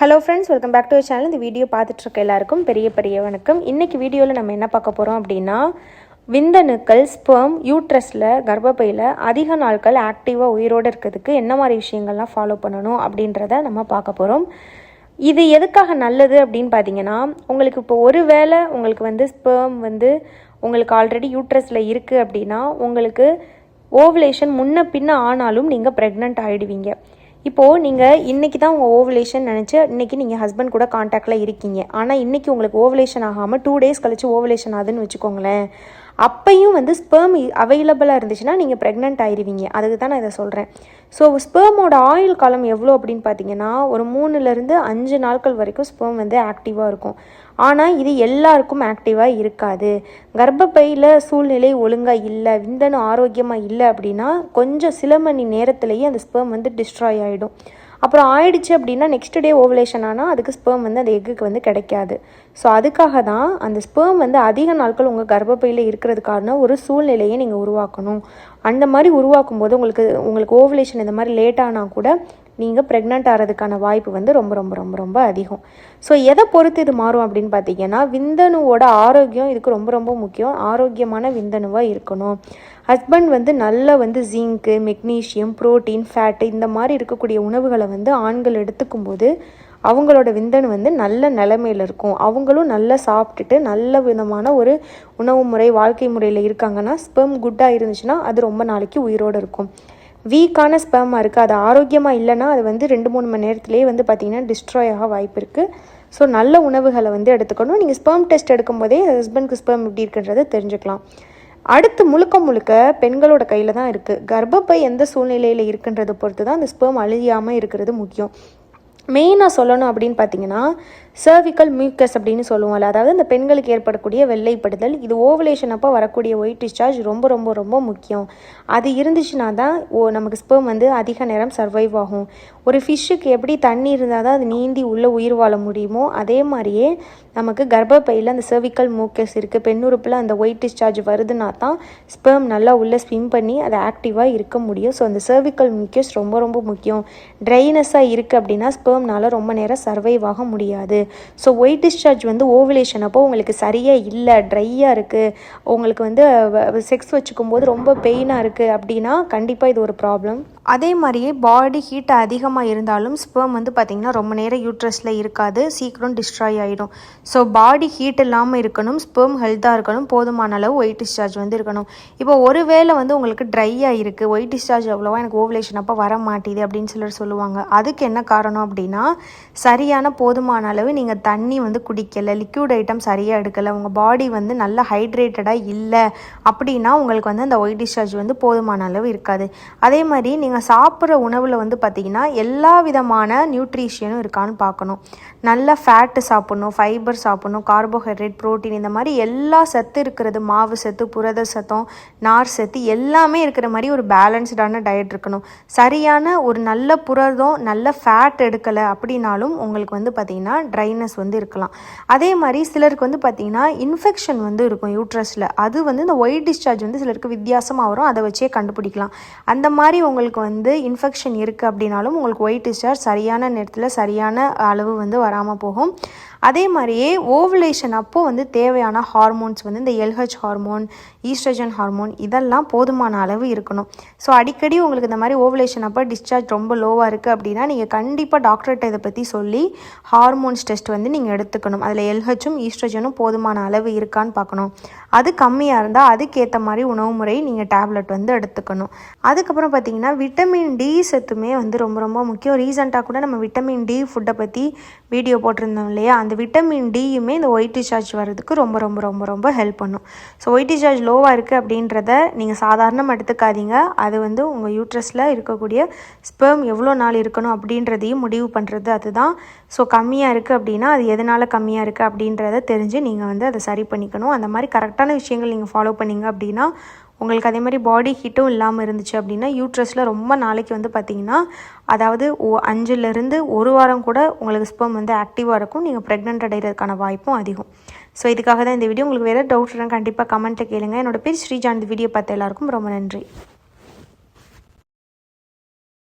Hello friends, welcome back to our channel. இந்த video பார்த்துட்ருக்க எல்லாருக்கும் பெரிய வணக்கம். இன்றைக்கி வீடியோவில் நம்ம என்ன பார்க்க போகிறோம் அப்படின்னா, விந்தணுக்கள் ஸ்பெர்ம் யூட்ரஸில் கர்ப்பப்பையில் அதிக நாட்கள் ஆக்டிவாக உயிரோடு இருக்கிறதுக்கு என்ன மாதிரி விஷயங்கள்லாம் ஃபாலோ பண்ணணும் அப்படின்றத நம்ம பார்க்க போகிறோம். இது எதுக்காக நல்லது அப்படின்னு பார்த்தீங்கன்னா, உங்களுக்கு இப்போ ஒரு வேளை உங்களுக்கு ஸ்பெர்ம் உங்களுக்கு ஆல்ரெடி யூட்ரஸில் இருக்குது அப்படின்னா, உங்களுக்கு ஓவுலேஷன் முன்ன பின்ன ஆனாலும் நீங்கள் ப்ரெக்னென்ட் ஆகிடுவீங்க. இப்போது நீங்கள் இன்றைக்கி தான் உங்கள் ஓவலேஷன் நினச்சி இன்றைக்கி நீங்கள் ஹஸ்பண்ட் கூட காண்டாக்டில் இருக்கீங்க. ஆனால் இன்றைக்கி உங்களுக்கு ஓவலேஷன் ஆகாமல் 2 days கழிச்சு ஓவலேஷன் ஆகுதுன்னு வச்சுக்கோங்களேன். அப்பையும் ஸ்பெர்ம் அவைலபிளாக இருந்துச்சுன்னா நீங்கள் ப்ரெக்னென்ட் ஆயிடுவீங்க. அதுக்கு தான் நான் இதை சொல்கிறேன். ஸோ ஸ்பெர்மோட ஆயுள் காலம் எவ்வளோ அப்படின்னு பார்த்தீங்கன்னா, ஒரு 3 to 5 நாட்கள் வரைக்கும் ஸ்பெர்ம் ஆக்டிவாக இருக்கும். ஆனால் இது எல்லாருக்கும் ஆக்டிவாக இருக்காது. கர்ப்பப்பையில் சூழ்நிலை ஒழுங்காக இல்லை, விந்தணு ஆரோக்கியமாக இல்லை அப்படின்னா கொஞ்சம் சில மணி நேரத்துலேயே அந்த ஸ்பெர்ம் டிஸ்ட்ராய் ஆகிடும். அப்புறம் ஆயிடுச்சு அப்படின்னா நெக்ஸ்ட் டே ஓவலேஷன் ஆனால் அதுக்கு ஸ்பெர்ம் அந்த எக்குக்கு கிடைக்காது. ஸோ அதுக்காக தான் அந்த ஸ்பெர்ம் அதிக நாட்கள் உங்கள் கர்ப்பப்பையில் இருக்கிறதுக்கான ஒரு சூழ்நிலையை நீங்கள் உருவாக்கணும். அந்த மாதிரி உருவாக்கும் போது உங்களுக்கு ஓவலேஷன் இந்த மாதிரி லேட் ஆனால் கூட நீங்கள் ப்ரெக்னென்ட் ஆகிறதுக்கான வாய்ப்பு ரொம்ப ரொம்ப ரொம்ப ரொம்ப அதிகம். ஸோ எதை பொறுத்து இது மாறும் அப்படின்னு பார்த்தீங்கன்னா, விந்தணுவோட ஆரோக்கியம் இதுக்கு ரொம்ப ரொம்ப முக்கியம். ஆரோக்கியமான விந்தணுவாக இருக்கணும். ஹஸ்பண்ட் நல்ல ஜிங்க்கு, மெக்னீஷியம், புரோட்டீன், ஃபேட்டு இந்த மாதிரி இருக்கக்கூடிய உணவுகளை ஆண்கள் எடுத்துக்கும் போது அவங்களோட விந்தணு நல்ல நிலைமையில் இருக்கும். அவங்களும் நல்லா சாப்பிட்டுட்டு நல்ல விதமான ஒரு உணவு முறை, வாழ்க்கை முறையில் இருக்காங்கன்னா, ஸ்பெர்ம் குட்டாக இருந்துச்சுன்னா அது ரொம்ப நாளைக்கு உயிரோடு இருக்கும். வீக்கான ஸ்பெர்மாக இருக்குது, அது ஆரோக்கியமாக இல்லைன்னா அது 2-3 மணி நேரத்துலேயே பார்த்திங்கன்னா டிஸ்ட்ராய் ஆக வாய்ப்பு இருக்குது. ஸோ நல்ல உணவுகளை எடுத்துக்கணும். நீங்கள் ஸ்பெர்ம் டெஸ்ட் எடுக்கும்போதே ஹஸ்பண்ட்க்கு ஸ்பெர்ம் எப்படி இருக்குன்றதை தெரிஞ்சுக்கலாம். அடுத்து முழுக்க பெண்களோட கையில் தான் இருக்குது. கர்ப்பப்பை எந்த சூழ்நிலையில் இருக்குன்றதை பொறுத்து தான் அந்த ஸ்பெர்ம் அழியாமல் இருக்கிறது முக்கியம். மெயினாக சொல்லணும் அப்படின்னு பார்த்தீங்கன்னா, சர்விக்கல் மியூக்கஸ் அப்படின்னு சொல்லுவோம்ல, அதாவது இந்த பெண்களுக்கு ஏற்படக்கூடிய வெள்ளைப்படுதல், இது ஓவலேஷன் அப்போ வரக்கூடிய ஒயிட் டிஸ்சார்ஜ் ரொம்ப ரொம்ப ரொம்ப முக்கியம். அது இருந்துச்சுன்னா தான் நமக்கு ஸ்பெர்ம் அதிக நேரம் சர்வைவ் ஆகும். ஒரு ஃபிஷ்ஷுக்கு எப்படி தண்ணி இருந்தால் தான் அது நீந்தி உள்ளே உயிர் வாழ முடியுமோ, அதே மாதிரியே நமக்கு கர்ப்பப்பையில் அந்த சர்விக்கல் மியூக்கஸ் இருக்குது, பெண்ணுறுப்பில் அந்த ஒயிட் டிஸ்சார்ஜ் வருதுன்னா தான் ஸ்பெர்ம் நல்லா உள்ளே ஸ்விம் பண்ணி அது ஆக்டிவாக இருக்க முடியும். ஸோ அந்த சர்விக்கல் மியூக்கஸ் ரொம்ப ரொம்ப முக்கியம். ட்ரைனஸாக இருக்குது அப்படின்னா ஸ்பெர்ம்னால் ரொம்ப நேரம் சர்வைவ் ஆக முடியாது. ஸோ ஒயிட் டிஸ்சார்ஜ் ஓவலேஷன் அப்போ உங்களுக்கு சரியாக இல்லை, ட்ரையாக இருக்குது, உங்களுக்கு செக்ஸ் வச்சுக்கும் போது ரொம்ப பெயினாக இருக்குது அப்படின்னா கண்டிப்பாக இது ஒரு ப்ராப்ளம். அதே மாதிரியே பாடி ஹீட் அதிகமாக இருந்தாலும் ஸ்பெர்ம் பார்த்திங்கன்னா ரொம்ப நேரம் யூட்ரஸில் இருக்காது, சீக்கிரம் டிஸ்ட்ராய் ஆகிடும். ஸோ பாடி ஹீட் இல்லாமல் இருக்கணும், ஸ்பெர்ம் ஹெல்த்தாக இருக்கணும், போதுமான அளவு ஒயிட் டிஸ்சார்ஜ் இருக்கணும். இப்போ ஒருவேளை உங்களுக்கு ட்ரையாக இருக்குது, ஒயிட் டிஸ்சார்ஜ் அவ்வளோவா எனக்கு ஓவலேஷன் அப்போ வர மாட்டேது அப்படின்னு சொல்லுவாங்க. அதுக்கு என்ன காரணம் அப்படின்னா, சரியான போதுமான அளவு நீங்கள் தண்ணி குடிக்கலை, லிக்யூட் ஐட்டம் சரியாக எடுக்கலை, உங்கள் பாடி நல்லா ஹைட்ரேட்டடாக இல்லை அப்படின்னா உங்களுக்கு அந்த ஒயிட் டிஸ்சார்ஜ் போதுமான அளவு இருக்காது. அதே மாதிரி நீங்கள் சாப்பிட்ற உணவில் பார்த்திங்கன்னா எல்லா விதமான நியூட்ரிஷனும் இருக்கான்னு பார்க்கணும். நல்ல ஃபேட்டு சாப்பிட்ணும், ஃபைபர் சாப்பிட்ணும், கார்போஹைட்ரேட், ப்ரோட்டீன் இந்த மாதிரி எல்லா சத்து இருக்கிறது, மாவு சத்து, புரத சத்தம், நார் சத்து எல்லாமே இருக்கிற மாதிரி ஒரு பேலன்ஸ்டான டயட் இருக்கணும். சரியான ஒரு நல்ல புரதம், நல்ல ஃபேட் எடுக்கலை அப்படின்னாலும் உங்களுக்கு பார்த்திங்கன்னா ட்ரைனஸ் இருக்கலாம். அதே மாதிரி சிலருக்கு பார்த்திங்கன்னா இன்ஃபெக்ஷன் இருக்கும் யூட்ரஸில். அது இந்த ஒயிட் டிஸ்சார்ஜ் சிலருக்கு வித்தியாசமாக வரும், அதை வச்சே கண்டுபிடிக்கலாம். அந்த மாதிரி உங்களுக்கு இன்ஃபெக்ஷன் இருக்குது அப்படின்னாலும் உங்களுக்கு ஒயிட் டிஸ்சார்ஜ் சரியான நேரத்தில் சரியான அளவு வராமல் போகும். அதே மாதிரியே ஓவலேஷன் அப்போது தேவையான ஹார்மோன்ஸ் இந்த எல்ஹெச் ஹார்மோன், ஈஸ்ட்ரஜன் ஹார்மோன் இதெல்லாம் போதுமான அளவு இருக்கணும். ஸோ அடிக்கடி உங்களுக்கு இந்த மாதிரி ஓவலேஷன் அப்போ டிஸ்சார்ஜ் ரொம்ப லோவாக இருக்குது அப்படின்னா நீங்கள் கண்டிப்பாக டாக்டர்கிட்ட இதை பற்றி சொல்லி ஹார்மோன்ஸ் டெஸ்ட் நீங்கள் எடுத்துக்கணும். அதில் எல்ஹெச்சும் ஈஸ்ட்ரஜனும் போதுமான அளவு இருக்கான்னு பார்க்கணும். அது கம்மியாக இருந்தால் அதுக்கேற்ற மாதிரி உணவு முறை நீங்கள் டேப்லெட் எடுத்துக்கணும். அதுக்கப்புறம் பார்த்திங்கன்னா விட்டமின் டி சத்துமே ரொம்ப ரொம்ப முக்கியம். ரீசெண்டாக கூட நம்ம விட்டமின் டி ஃபுட்டை பற்றி வீடியோ போட்டிருந்தோம் இல்லையா, அந்த விட்டமின் டியுமே இந்த ஒயிட் டிஸ்சார்ஜ் வர்றதுக்கு ரொம்ப ரொம்ப ரொம்ப ரொம்ப ஹெல்ப் பண்ணும். ஸோ ஒயிட் டிஸ்சார்ஜ் லோவாக இருக்குது அப்படின்றத நீங்கள் சாதாரணமாக எடுத்துக்காதீங்க. அது உங்கள் யூட்ரஸில் இருக்கக்கூடிய ஸ்பெர்ம் எவ்வளோ நாள் இருக்கணும் அப்படின்றதையும் முடிவு பண்ணுறது அதுதான். ஸோ கம்மியாக இருக்குது அப்படின்னா அது எதனால் கம்மியாக இருக்குது அப்படின்றத தெரிஞ்சு நீங்கள் அதை சரி பண்ணிக்கணும். அந்த மாதிரி கரெக்டான விஷயங்கள் நீங்கள் ஃபாலோ பண்ணிங்க அப்படின்னா உங்களுக்கு அதே மாதிரி பாடி ஹீட்டும் இல்லாமல் இருந்துச்சு அப்படின்னா யூட்ரஸில் ரொம்ப நாளைக்கு பார்த்திங்கன்னா, அதாவது 5லேருந்து 1 வாரம் கூட உங்களுக்கு ஸ்பெர்ம் ஆக்டிவாக இருக்கும். நீங்கள் ப்ரெக்னென்ட் அடைகிறதுக்கான வாய்ப்பும் அதிகம். ஸோ இதுக்காக தான் இந்த வீடியோ. உங்களுக்கு வேறு டவுட் இருந்தால் கண்டிப்பாக கமெண்ட்டில் கேளுங்க. என்னோட பேர் ஸ்ரீஜா. இந்த வீடியோ பார்த்த எல்லாருக்கும் ரொம்ப நன்றி.